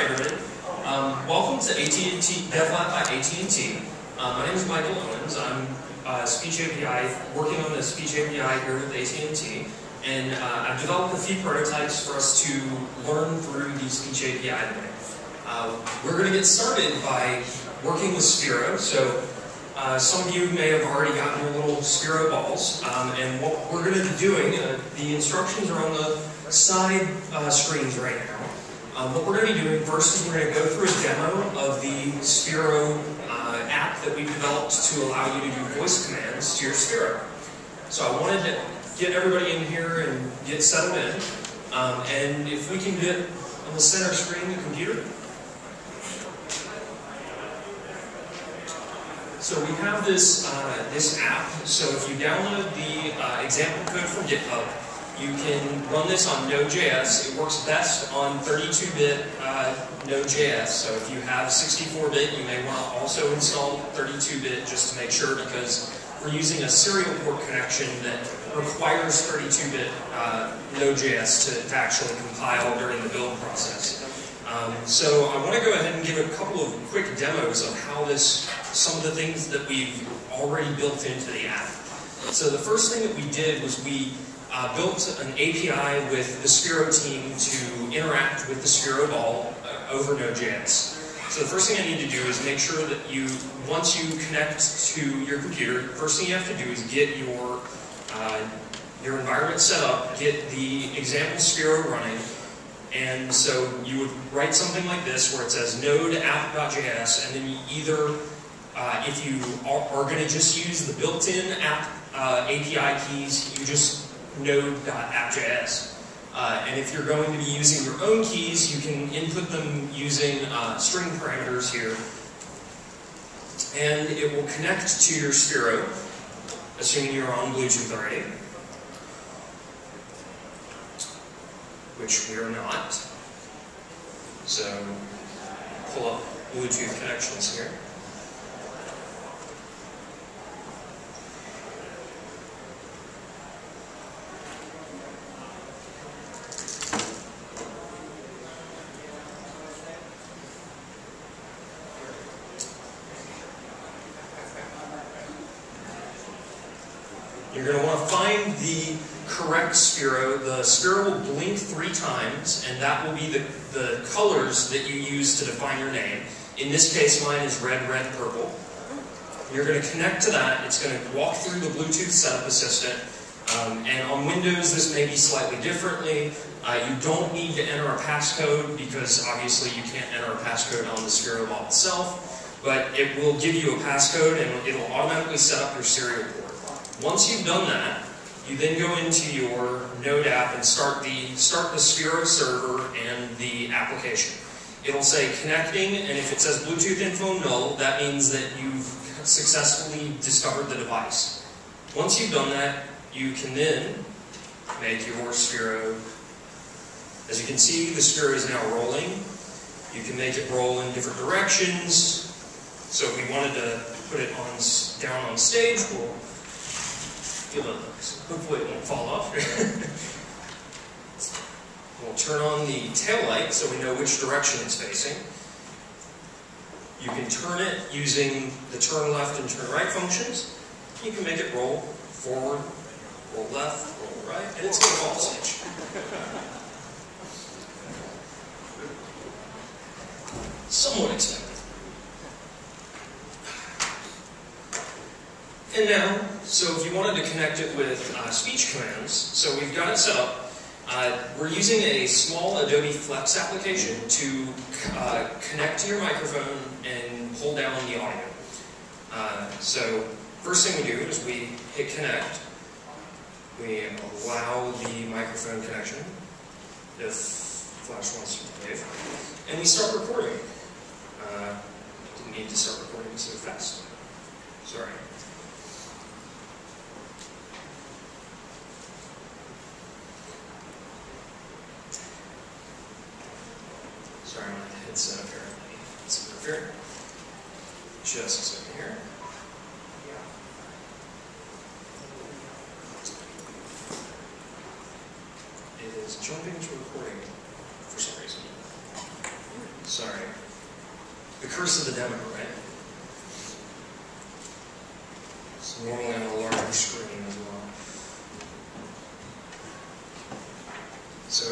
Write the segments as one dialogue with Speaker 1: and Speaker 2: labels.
Speaker 1: everybody. Welcome to AT&T DevLab by AT&T. My name is Michael Owens. I'm Speech API, working on the Speech API here with AT&T, and I've developed a few prototypes for us to learn through the Speech API today. We're going to get started by working with Sphero. So some of you may have already gotten your little Sphero balls, and what we're going to be doing, the instructions are on the side screens right now. What we're going to be doing first is we're going to go through a demo of the Sphero app that we've developed to allow you to do voice commands to your Sphero. So I wanted to get everybody in here and get settled in. And if we can get on the center screen the computer. So we have this app. So if you download the example code from GitHub, you can run this on Node.js. It works best on 32-bit Node.js. So if you have 64-bit, you may want to also install 32-bit just to make sure, because we're using a serial port connection that requires 32-bit Node.js to actually compile during the build process. So I want to go ahead and give a couple of quick demos of how some of the things that we've already built into the app. So the first thing that we did was we built an API with the Sphero team to interact with the Sphero ball over Node.js. So the first thing I need to do is make sure that once you connect to your computer, the first thing you have to do is get your environment set up, get the example Sphero running, and so you would write something like this where it says node app.js, and then you either, if you are going to just use the built-in app API keys, you just node.app.js. And if you're going to be using your own keys, you can input them using string parameters here. And it will connect to your Sphero, assuming you're on Bluetooth already, which we are not. So pull up Bluetooth connections here. You're going to want to find the correct Sphero. The Sphero will blink 3 times, and that will be the colors that you use to define your name. In this case, mine is red, red, purple. You're going to connect to that. It's going to walk through the Bluetooth setup assistant. And on Windows, this may be slightly differently. You don't need to enter a passcode, because obviously you can't enter a passcode on the Sphero ball itself. But it will give you a passcode, and it'll automatically set up your serial port. Once you've done that, you then go into your Node app and start the Sphero server and the application. It'll say connecting, and if it says Bluetooth info null, that means that you've successfully discovered the device. Once you've done that, you can then make your Sphero. As you can see, the Sphero is now rolling. You can make it roll in different directions. So if we wanted to put it down on stage, we'll hopefully it won't fall off. We'll turn on the tail light so we know which direction it's facing. You can turn it using the turn left and turn right functions. You can make it roll forward, roll left, roll right, and it's going to fall stage. Somewhat expected. And now, so if you wanted to connect it with speech commands, so we've got it set up. We're using a small Adobe Flex application to connect to your microphone and pull down the audio. So first thing we do is we hit connect. We allow the microphone connection if Flash wants to behave. And we start recording. Didn't need to start recording so fast. Sorry. Sorry, my headset apparently. It's interfering. Just a second here. It is jumping to recording for some reason. Sorry. The curse of the demo, right? So normally on a larger screen as well. So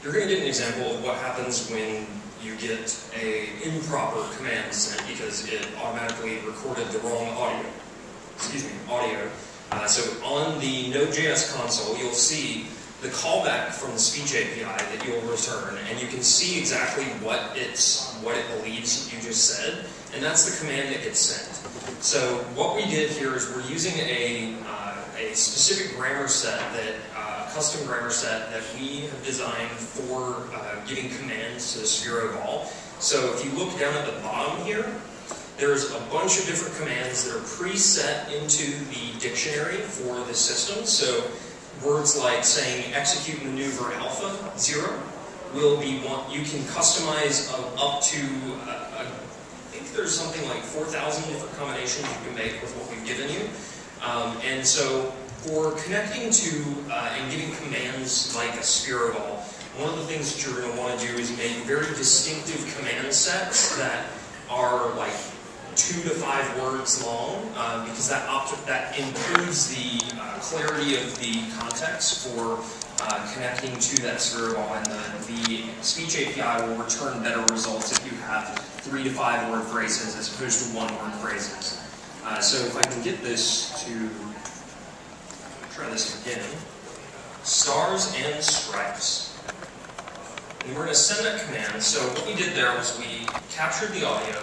Speaker 1: you're going to get an example of what happens when you get an improper command sent because it automatically recorded the wrong audio. So on the Node.js console, you'll see the callback from the Speech API that you'll return, and you can see exactly what it believes you just said, and that's the command that gets sent. So what we did here is we're using a specific grammar set custom grammar set that we have designed for giving commands to the Sphero ball. So if you look down at the bottom here, there's a bunch of different commands that are preset into the dictionary for the system. So words like saying execute maneuver alpha 0 will be one. You can customize up to I think there's something like 4,000 different combinations you can make with what we've given you. And so for connecting to and giving commands like a Sphero ball, one of the things that you're going to want to do is make very distinctive command sets that are like 2 to 5 words long, because that improves the clarity of the context for connecting to that Sphero ball, and the Speech API will return better results if you have 3 to 5 word phrases as opposed to 1 word phrases. So if I can get this to try this again, stars and stripes. And we're going to send that command. So what we did there was we captured the audio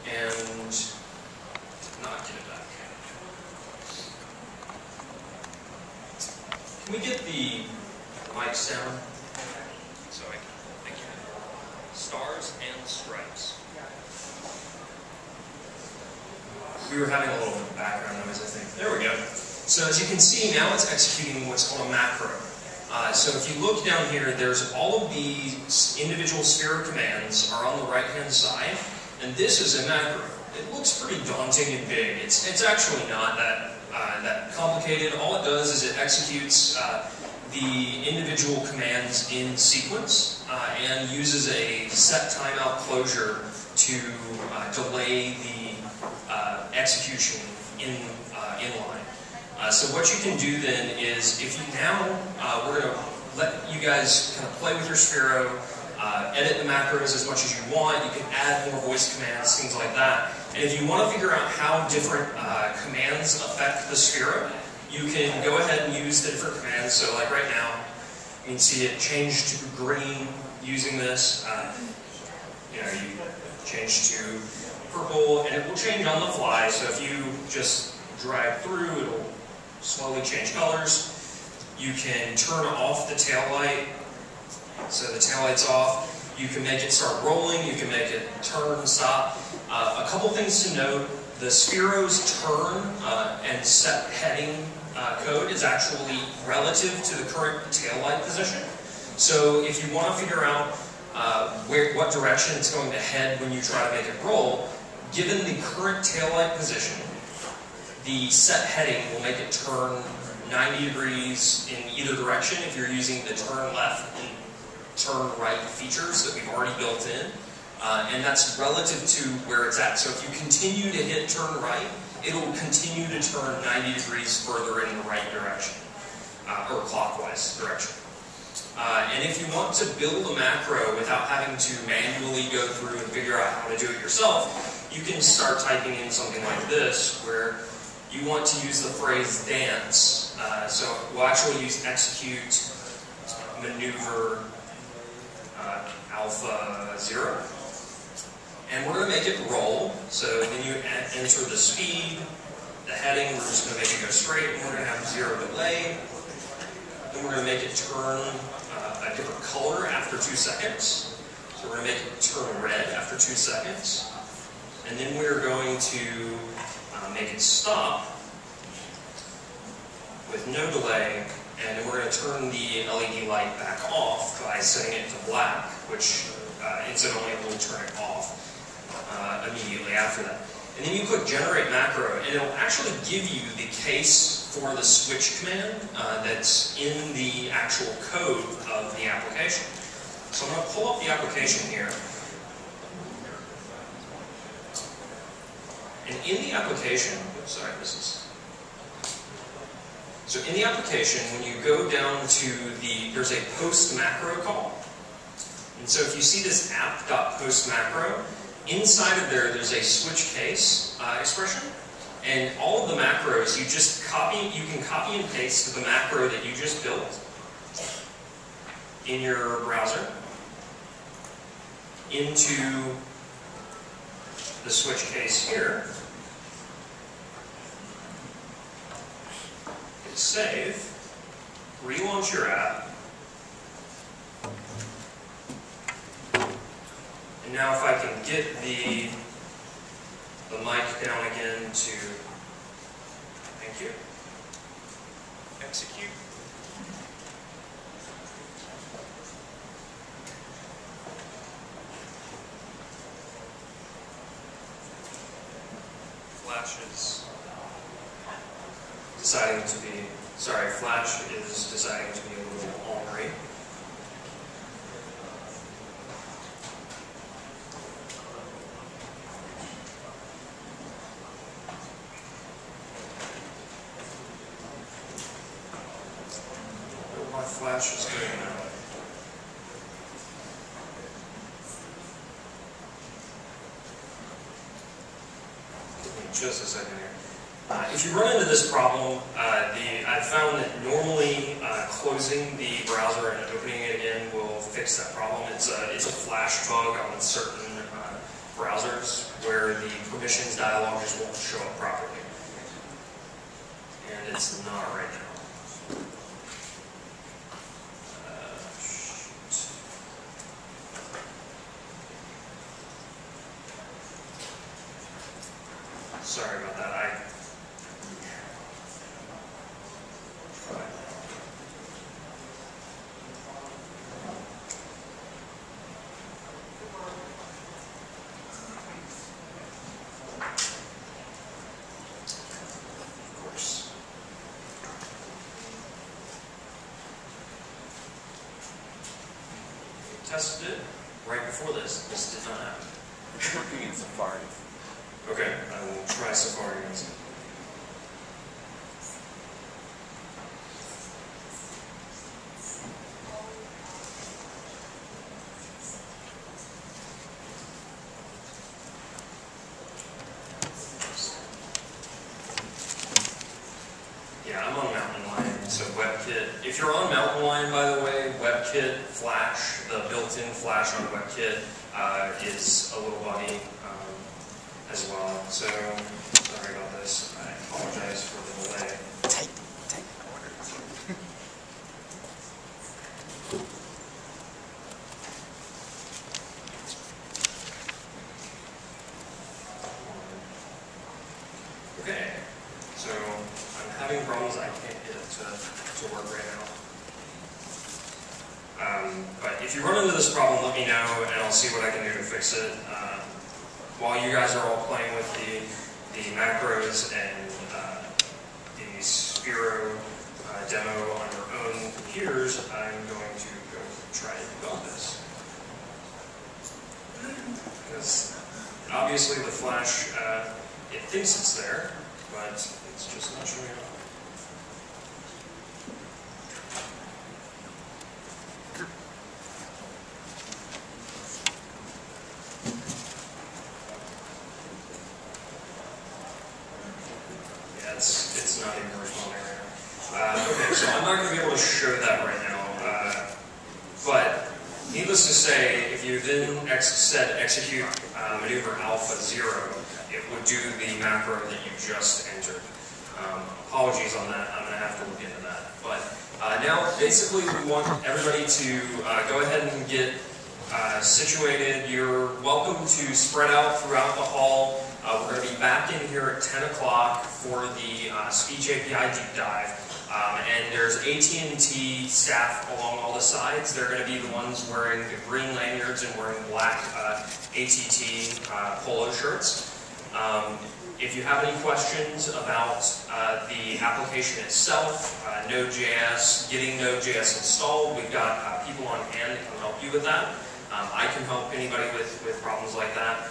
Speaker 1: and did not get it back. Can we get the mics down? So thank you. Stars and stripes. We were having a little bit of background noise, I think. There we go. So as you can see, now it's executing what's called a macro. So if you look down here, there's all of the individual Sphero commands are on the right-hand side, and this is a macro. It looks pretty daunting and big. It's actually not that complicated. All it does is it executes the individual commands in sequence and uses a set timeout closure to delay the execution in line. So what you can do then is, if you we're going to let you guys kind of play with your Sphero, edit the macros as much as you want. You can add more voice commands, things like that. And if you want to figure out how different commands affect the Sphero, you can go ahead and use the different commands. So like right now, you can see it change to green using this. You change to purple, and it will change on the fly. So if you just drag through, it'll slowly change colors. You can turn off the tail light, so the tail light's off. You can make it start rolling. You can make it turn, stop. A couple things to note: the Sphero's turn and set heading code is actually relative to the current tail light position. So if you want to figure out what direction it's going to head when you try to make it roll, given the current tail light position, the set heading will make it turn 90 degrees in either direction if you're using the turn left and turn right features that we've already built in. And that's relative to where it's at. So if you continue to hit turn right, it'll continue to turn 90 degrees further in the right direction, or clockwise direction. And if you want to build a macro without having to manually go through and figure out how to do it yourself, you can start typing in something like this, where you want to use the phrase dance. So we'll actually use execute maneuver alpha 0. And we're going to make it roll. So then you enter the speed, the heading, we're just going to make it go straight, and we're going to have 0 delay. Then we're going to make it turn a different color after 2 seconds. So we're going to make it turn red after 2 seconds. And then we're going to make it stop with no delay, and then we're going to turn the LED light back off by setting it to black, which incidentally will turn it off immediately after that. And then you click Generate Macro, and it'll actually give you the case for the switch command that's in the actual code of the application. So I'm going to pull up the application here. And in the application, so in the application, when you go down to there's a post macro call. And so if you see this app.post macro, inside of there's a switch case expression. And all of the macros, you can copy and paste the macro that you just built in your browser into the switch case here. Hit save, relaunch your app, and now if I can get the mic down again to, thank you, execute. Flash is deciding to be, Flash is deciding to be a little ornery. My Flash is doing now. Just a second here. If you run into this problem, I've found that normally closing the browser and opening it again will fix that problem. It's a flash bug on certain browsers where the permissions dialog just won't show up properly. And it's not right now. Sorry about that. Of course. We tested it right before this. This did not happen.
Speaker 2: It's working in Safari.
Speaker 1: Okay, I will try Safari instead. Yeah, I'm on Mountain Lion, so WebKit. If you're on Mountain Lion, by the way, WebKit Flash, the built-in Flash on WebKit, is a little buggy. As well. So, sorry about this. I apologize for the delay.
Speaker 2: Take orders.
Speaker 1: Okay. So, I'm having problems. I can't get it to work right now. But if you run into this problem, let me know, and I'll see what I can do to fix it. While you guys are all playing with the macros and the Sphero demo on your own computers, I'm going to go try to debug this. Because obviously the Flash, it thinks it's there, but it's just not showing up. It's not even responding right now. Okay, so I'm not going to be able to show that right now. But needless to say, if you then said execute maneuver alpha 0, it would do the macro that you just entered. Apologies on that. I'm going to have to look into that. But now, basically, we want everybody to go ahead and get situated. You're welcome to spread out throughout the hall. We're going to be back in here at 10 o'clock for the Speech API deep dive. And there's AT&T staff along all the sides. They're going to be the ones wearing the green lanyards and wearing black AT&T polo shirts. If you have any questions about the application itself, Node.js, getting Node.js installed, we've got people on hand that can help you with that. I can help anybody with problems like that.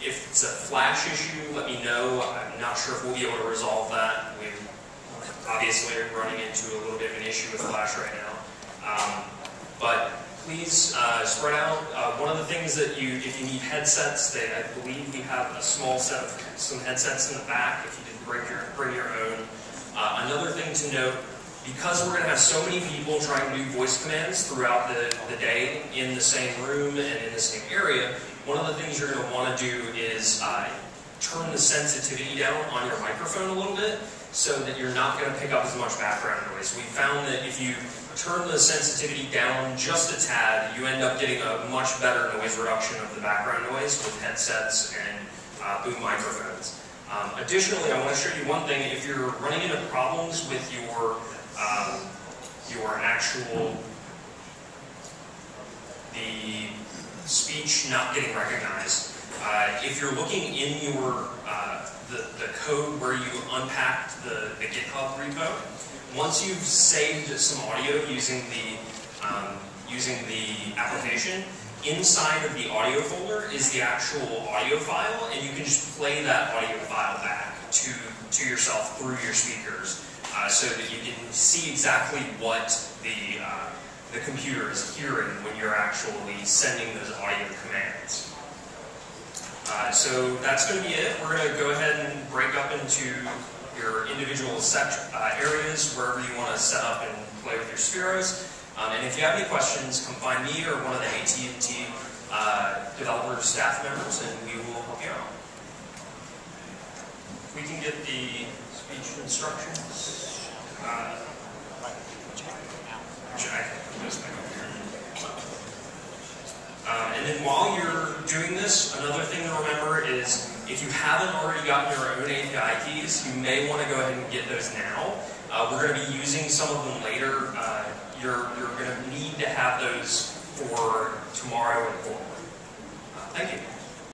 Speaker 1: If it's a Flash issue, let me know. I'm not sure if we'll be able to resolve that. We obviously are running into a little bit of an issue with Flash right now. But please spread out. One of the things that if you need headsets, I believe we have a small set of some headsets in the back if you didn't bring your own. Another thing to note, because we're going to have so many people trying to do voice commands throughout the day in the same room and in the same area, one of the things you're going to want to do is turn the sensitivity down on your microphone a little bit so that you're not going to pick up as much background noise. We found that if you turn the sensitivity down just a tad, you end up getting a much better noise reduction of the background noise with headsets and boom microphones. Additionally, I want to show you one thing. If you're running into problems with your actual the speech not getting recognized, if you're looking in your the code where you unpacked the GitHub repo, once you've saved some audio using the application, inside of the audio folder is the actual audio file, and you can just play that audio file back to yourself through your speakers, so that you can see exactly what the computer is hearing when you're actually sending those audio commands. So that's going to be it. We're going to go ahead and break up into your individual areas wherever you want to set up and play with your Spheros. And if you have any questions, come find me or one of the AT&T developer staff members, and we will help you out. If we can get the speech instructions. Jack, put this back up here. And then while you're doing this, another thing to remember is if you haven't already gotten your own API keys, you may want to go ahead and get those now. We're going to be using some of them later. You're going to need to have those for tomorrow and forward. Thank you.